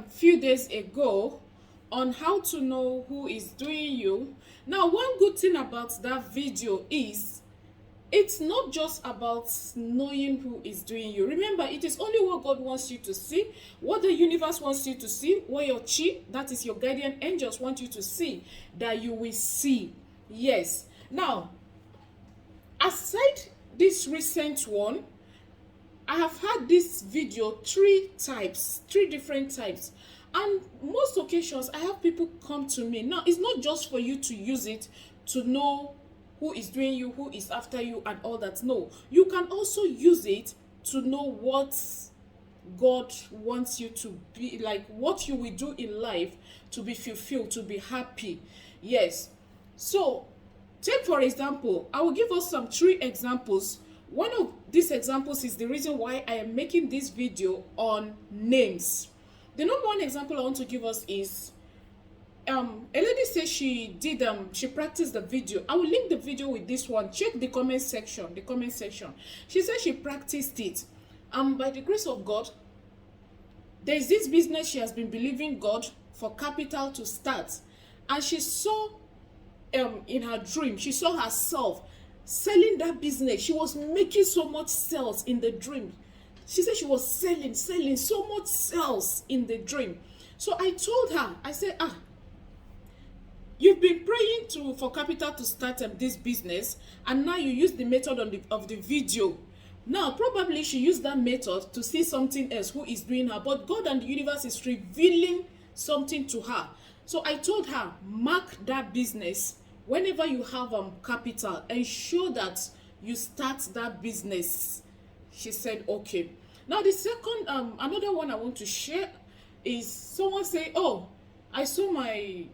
few days ago on how to know who is doing you. Now, one good thing about that video is it's not just about knowing who is doing you. Remember, it is only what God wants you to see, what the universe wants you to see, what your chi, that is your guardian angels, want you to see, that you will see. Yes. Now, aside this recent one, I have had this video three different types. And most occasions, I have people come to me. Now, it's not just for you to use it to know who is doing you, who is after you, and all that. No, you can also use it to know what God wants you to be, like what you will do in life to be fulfilled, to be happy. Yes. So, take for example, I will give us some three examples. One of these examples is the reason why I am making this video on names. The number one example I want to give us is a lady says she practiced the video. I will link the video with this one. Check the comment section. She said she practiced it. By the grace of God, there is this business she has been believing God for capital to start. And she saw in her dream, she saw herself selling that business. She was making so much sales in the dream. She said she was selling so much sales in the dream. So I told her, I said, you've been praying for capital to start this business, and now you use the method of the video. Now, probably she used that method to see something else who is doing her, but God and the universe is revealing something to her. So I told her, mark that business. Whenever you have capital, ensure that you start that business. She said, okay. Now, the second, another one I want to share is someone say, oh, I saw my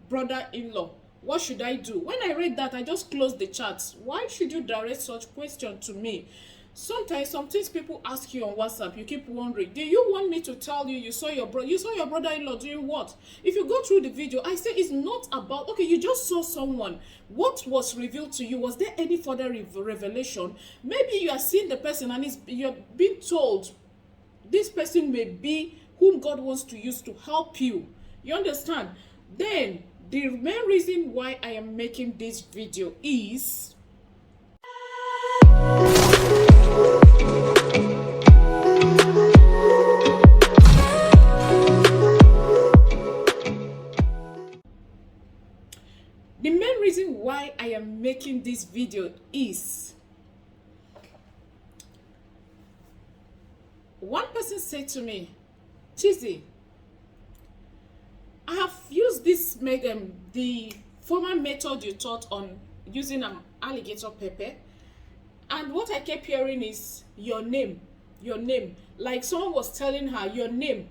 brother-in-law. What should I do? When I read that, I just closed the chat. Why should you direct such question to me? Sometimes, some things people ask you on WhatsApp, you keep wondering, do you want me to tell you saw your brother-in-law doing what? If you go through the video, I say it's not about, okay, you just saw someone. What was revealed to you? Was there any further revelation? Maybe you are seeing the person and you're being told this person may be whom God wants to use to help you. You understand? Then, the main reason why I am making this video is one person said to me, Chizzy, I have used this the former method you taught on using an alligator pepper, and what I kept hearing is your name. Like someone was telling her your name.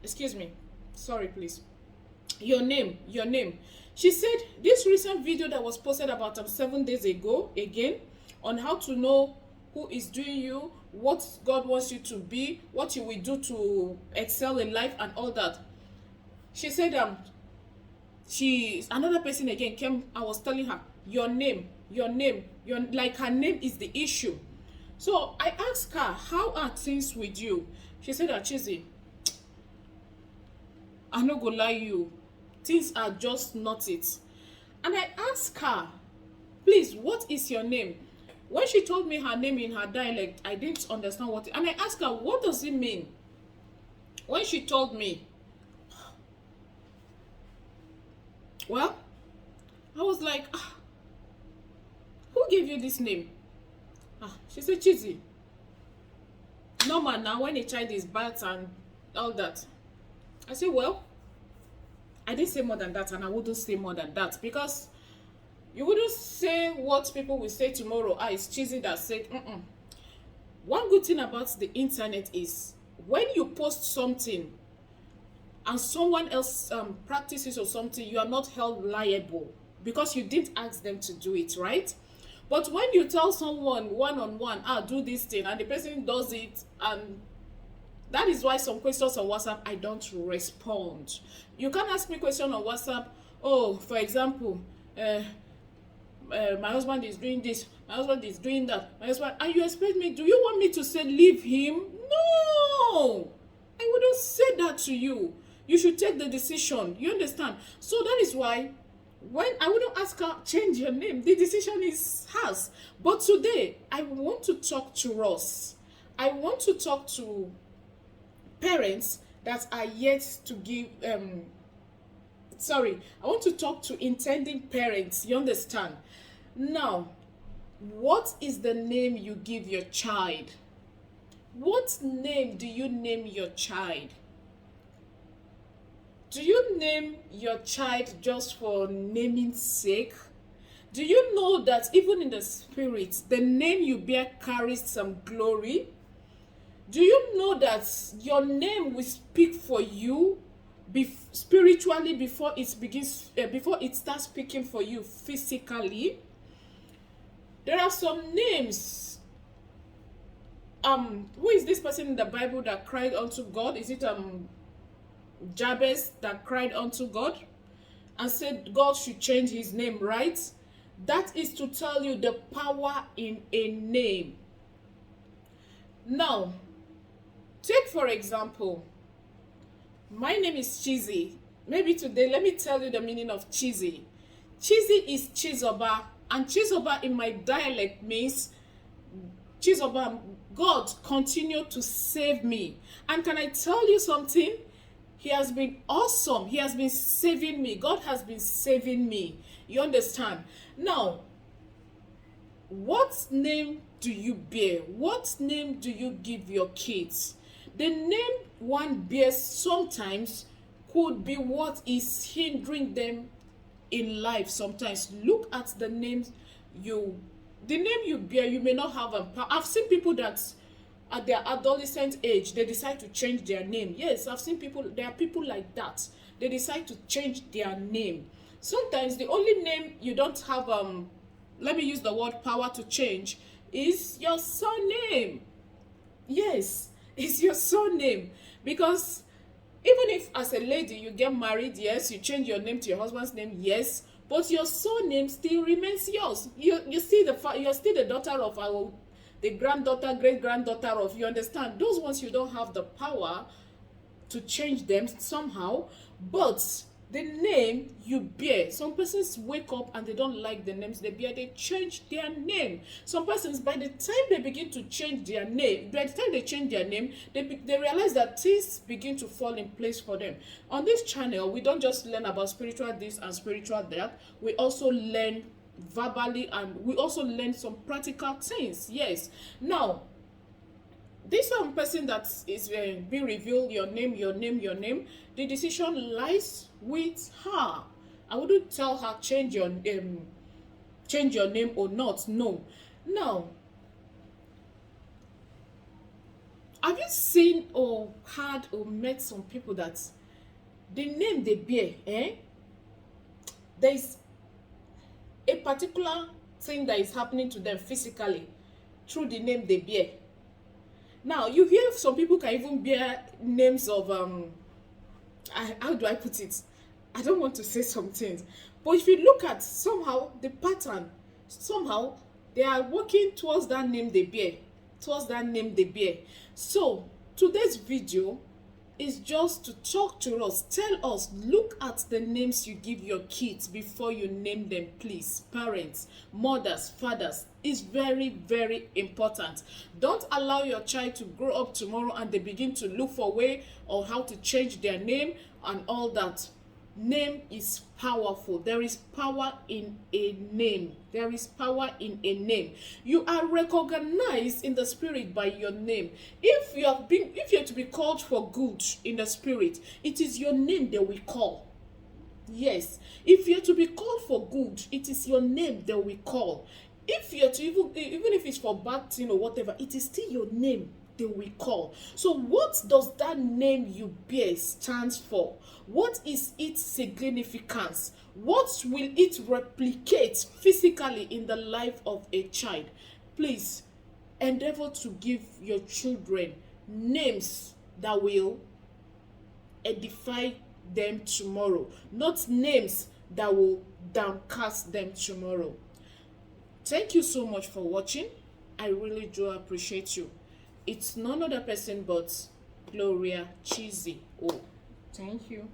Excuse me. Sorry, please. Your name. She said this recent video that was posted about 7 days ago, again, on how to know who is doing you, what God wants you to be, what you will do to excel in life and all that. She said another person again came, I was telling her your name, like her name is the issue. So I asked her, how are things with you? She said, Chizzy, I no go lie you, things are just not it. And I asked her, please, what is your name? When she told me her name in her dialect, I didn't understand and I asked her, what does it mean? When she told me, well, I was like, who gave you this name? She said, Chizzy. Normal now, when a child is bad and all that. I said, well, I didn't say more than that, and I wouldn't say more than that, because you wouldn't say what people will say tomorrow. It's Chizzy that said, One good thing about the internet is when you post something and someone else practices or something, you are not held liable because you didn't ask them to do it, right? But when you tell someone one-on-one, do this thing, and the person does it, and that is why some questions on WhatsApp, I don't respond. You can ask me question on WhatsApp, for example, my husband is doing this, my husband is doing that, my husband, and you expect me, do you want me to say leave him? No, I wouldn't say that to you. You should take the decision. You understand? So that is why when I wouldn't ask her change your name, the decision is hers. But today I want to talk to us. I want to talk to parents that are yet to give I want to talk to intending parents. You understand? Now, what is the name you give your child? What name do you name your child? Do you name your child just for naming's sake? Do you know that even in the spirit, the name you bear carries some glory? Do you know that your name will speak for you spiritually before it starts speaking for you physically? There are some names. Who is this person in the Bible that cried unto God? Is it Jabez that cried unto God and said God should change his name, right? That is to tell you the power in a name. Now, take for example, my name is Chizzy. Maybe today, let me tell you the meaning of Chizzy. Chizzy is Chizoba, and Chizoba in my dialect means Chizoba, God continue to save me. And can I tell you something? He has been awesome. He has been saving me. God has been saving me. You understand? Now, what name do you bear? What name do you give your kids? The name one bears sometimes could be what is hindering them in life. Sometimes look at the name you bear. You may not have I've seen people that at their adolescent age, they decide to change their name. Yes, I've seen people, there are people like that. They decide to change their name. Sometimes the only name you don't have, let me use the word power to change, is your surname. Yes, it's your surname. Because even if as a lady you get married, yes, you change your name to your husband's name, yes, but your surname still remains yours. You're still the daughter of the granddaughter, great-granddaughter of, you understand? Those ones you don't have the power to change them somehow, but the name you bear, some persons wake up and they don't like the names they bear, they change their name. Some persons, by the time they begin to change their name, by the time they change their name, they realize that things begin to fall in place for them. On this channel, we don't just learn about spiritual this and spiritual that, we also learn verbally, and we also learn some practical things. Yes. Now, this person that is being revealed, your name, the decision lies with her. I wouldn't tell her change your name or not. No. Now, have you seen or heard or met some people that the name they bear, there is a particular thing that is happening to them physically through the name they bear. Now, you hear some people can even bear names of, how do I put it? I don't want to say some things. But if you look at somehow the pattern, somehow they are working towards that name they bear. So, today's video is just to talk to us, tell us, look at the names you give your kids before you name them, please. Parents, mothers, fathers, is very, very important. Don't allow your child to grow up tomorrow and they begin to look for a way or how to change their name and all that. Name is powerful. There is power in a name. There is power in a name. You are recognized in the spirit by your name. If you are to be called for good in the spirit, it is your name they will call. Yes. If you are to be called for good, it is your name they will call. If you are to even if it's for bad thing or whatever, it is still your name they will call. So what does that name you bear stands for? What is its significance? What will it replicate physically in the life of a child? Please endeavor to give your children names that will edify them tomorrow, not names that will downcast them tomorrow. Thank you so much for watching. I really do appreciate you. It's none other person but Gloria Chizzy. Oh, thank you.